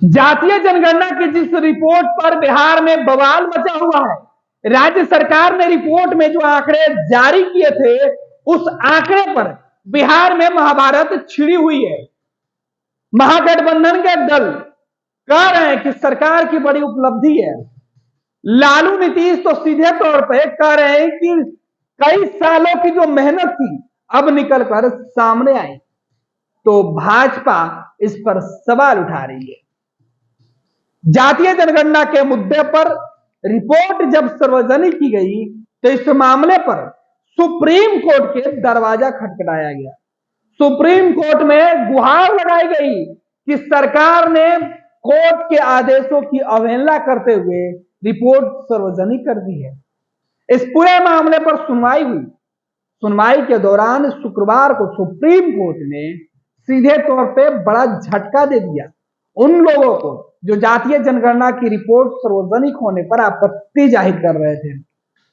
जातीय जनगणना की जिस रिपोर्ट पर बिहार में बवाल मचा हुआ है, राज्य सरकार ने रिपोर्ट में जो आंकड़े जारी किए थे, उस आंकड़े पर बिहार में महाभारत छिड़ी हुई है। महागठबंधन के दल कह रहे हैं कि सरकार की बड़ी उपलब्धि है। लालू नीतीश तो सीधे तौर पे कह रहे हैं कि कई सालों की जो मेहनत थी अब निकलकर सामने आई। तो भाजपा इस पर सवाल उठा रही है। जातीय जनगणना के मुद्दे पर रिपोर्ट जब सार्वजनिक की गई तो इस मामले पर सुप्रीम कोर्ट के दरवाजा खटखटाया गया। सुप्रीम कोर्ट में गुहार लगाई गई कि सरकार ने कोर्ट के आदेशों की अवहेलना करते हुए रिपोर्ट सार्वजनिक कर दी है। इस पूरे मामले पर सुनवाई हुई। सुनवाई के दौरान शुक्रवार को सुप्रीम कोर्ट ने सीधे तौर पे बड़ा झटका दे दिया उन लोगों को जो जातीय जनगणना की रिपोर्ट सार्वजनिक होने पर आपत्ति जाहिर कर रहे थे।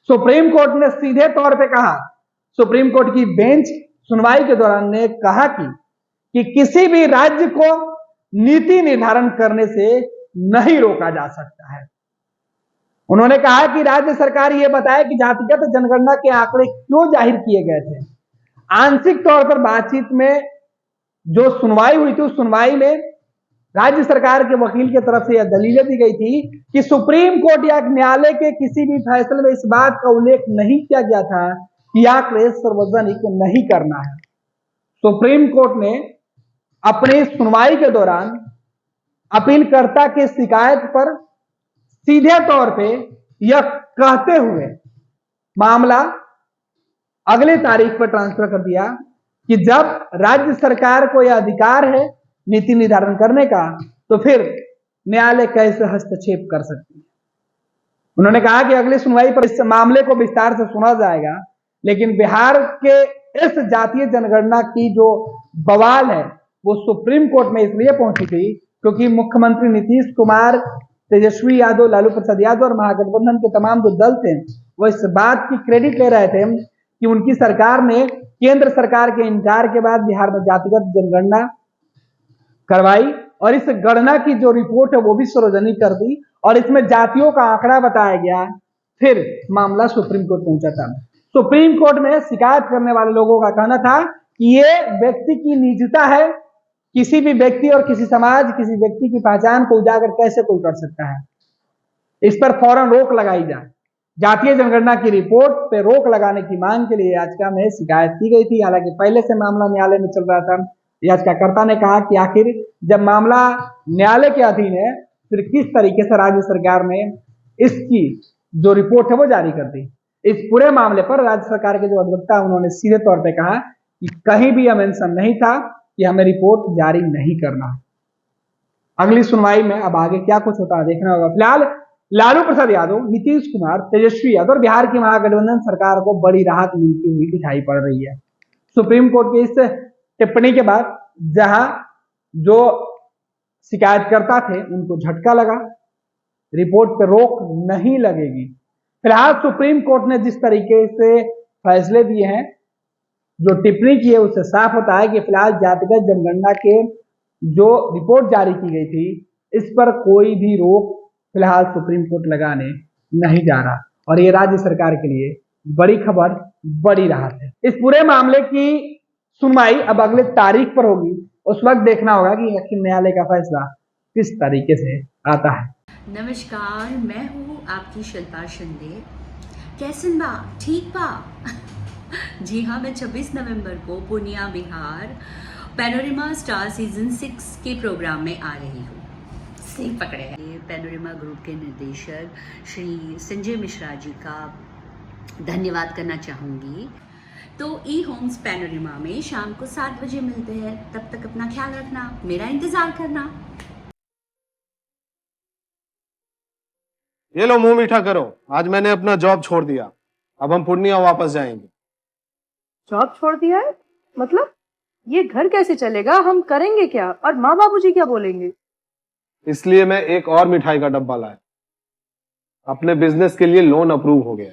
सुप्रीम कोर्ट ने सीधे तौर पे कहा, सुप्रीम कोर्ट की बेंच सुनवाई के दौरान ने कहा कि किसी भी राज्य को नीति निर्धारण करने से नहीं रोका जा सकता है। उन्होंने कहा कि राज्य सरकार यह बताए कि जातिगत जनगणना के आंकड़े क्यों जाहिर किए गए थे। आंशिक तौर पर बातचीत में जो सुनवाई हुई थी, उस सुनवाई में राज्य सरकार के वकील की तरफ से यह दलीलें दी गई थी कि सुप्रीम कोर्ट या न्यायालय के किसी भी फैसले में इस बात का उल्लेख नहीं किया गया था कि आंकड़े सार्वजनिक नहीं करना है। सुप्रीम कोर्ट ने अपनी सुनवाई के दौरान अपीलकर्ता की शिकायत पर सीधे तौर पे यह कहते हुए मामला अगले तारीख पर ट्रांसफर कर दिया कि जब राज्य सरकार को यह अधिकार है नीति निर्धारण करने का, तो फिर न्यायालय कैसे हस्तक्षेप कर सकती है। उन्होंने कहा कि अगली सुनवाई पर इस मामले को विस्तार से सुना जाएगा, लेकिन बिहार के इस जातीय जनगणना की जो बवाल है वो सुप्रीम कोर्ट में इसलिए पहुंची थी क्योंकि मुख्यमंत्री नीतीश कुमार, तेजस्वी यादव, लालू प्रसाद यादव और महागठबंधन के तमाम जो दल थे वो इस बात की क्रेडिट ले रहे थे कि उनकी सरकार ने केंद्र सरकार के इनकार के बाद बिहार में जातिगत जनगणना करवाई और इस गणना की जो रिपोर्ट है वो भी सार्वजनिक कर दी और इसमें जातियों का आंकड़ा बताया गया। फिर मामला सुप्रीम कोर्ट पहुंचा था। सुप्रीम कोर्ट में शिकायत करने वाले लोगों का कहना था कि ये व्यक्ति की निजता है, किसी भी व्यक्ति और किसी समाज, किसी व्यक्ति की पहचान को उजागर कैसे कोई कर सकता है, इस पर फौरन रोक लगाई जाए। जातीय जनगणना की रिपोर्ट पे रोक लगाने की मांग के लिए याचिका में शिकायत की गई थी। हालांकि पहले से मामला न्यायालय में चल रहा था। याचिकाकर्ता ने कहा कि आखिर जब मामला न्यायालय के अधीन है फिर किस तरीके से राज्य सरकार ने इसकी जो रिपोर्ट है वो जारी कर दी। इस पूरे मामले पर राज्य सरकार के जो अधिवक्ता उन्होंने सीधे तौर पे कहा कि कहीं भी यह मेंशन नहीं था कि हमें रिपोर्ट जारी नहीं करना। अगली सुनवाई में अब आगे क्या कुछ होता है देखना होगा। फिलहाल लालू प्रसाद यादव, नीतीश कुमार, तेजस्वी यादव और बिहार की महागठबंधन सरकार को बड़ी राहत मिलती हुई दिखाई पड़ रही है। सुप्रीम कोर्ट की इस टिप्पणी के बाद जहां जो शिकायतकर्ता थे उनको झटका लगा, रिपोर्ट पर रोक नहीं लगेगी। फिलहाल सुप्रीम कोर्ट ने जिस तरीके से फैसले दिए हैं, जो टिप्पणी की है, उससे साफ होता है कि फिलहाल जातिगत जनगणना के जो रिपोर्ट जारी की गई थी इस पर कोई भी रोक फिलहाल सुप्रीम कोर्ट लगाने नहीं जा रहा और ये राज्य सरकार के लिए बड़ी खबर, बड़ी राहत है। इस पूरे मामले की सुनवाई अब अगले तारीख पर होगी। उस वक्त देखना होगा कि आखिर न्यायालय का फैसला किस तरीके से आता है। नमस्कार, मैं हूँ आपकी शिल्पा शिंदे। कैसन बा? ठीक बा? जी हाँ, मैं 26 नवंबर को Purnia Bihar panorama star season 6 के प्रोग्राम में आ रही हूँ। सही पकड़े हैं। पैनोरमा ग्रुप के निर्देशक श्री संजय मिश्रा जी का धन्यवाद करना चाहूँगी। तो ई होम्स पैनोरमा में शाम को 7 बजे मिलते हैं। तब तक अपना ख्याल रखना, मेरा इंतजार करना। ये लो मुंह मीठा करो, आज मैंने अपना जॉब छोड़ दिया। अब हम पूर्णिया वापस जाएंगे। जॉब छोड़ दिया है? मतलब ये घर कैसे चलेगा? हम करेंगे क्या और माँ बाबूजी क्या बोलेंगे? इसलिए मैं एक और मिठाई का डब्बा लाया। अपने बिजनेस के लिए लोन अप्रूव हो गया।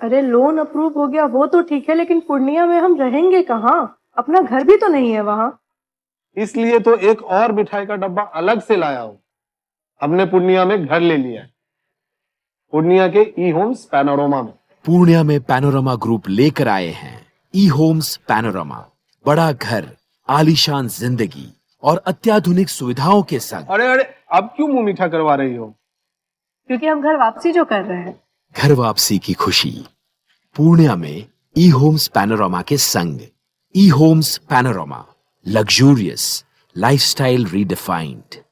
अरे लोन अप्रूव हो गया वो तो ठीक है, लेकिन पूर्णिया में हम रहेंगे कहाँ? अपना घर भी तो नहीं है वहाँ। इसलिए तो एक और मिठाई का डब्बा अलग से लाया हूं। हमने पूर्णिया में घर ले लिया है, पूर्णिया के ई होम्स पैनोरमा में। पूर्णिया में पैनोरमा ग्रुप लेकर आए हैं ई होम्स पैनोरमा। बड़ा घर, आलीशान जिंदगी और अत्याधुनिक सुविधाओं के संग। अरे अरे, अब क्यों मुंह मीठा करवा रही हो? क्योंकि हम घर वापसी जो कर रहे हैं। घर वापसी की खुशी पूर्णिया में ई होम्स पैनोरमा के संग। ई Homes Panorama, luxurious lifestyle redefined.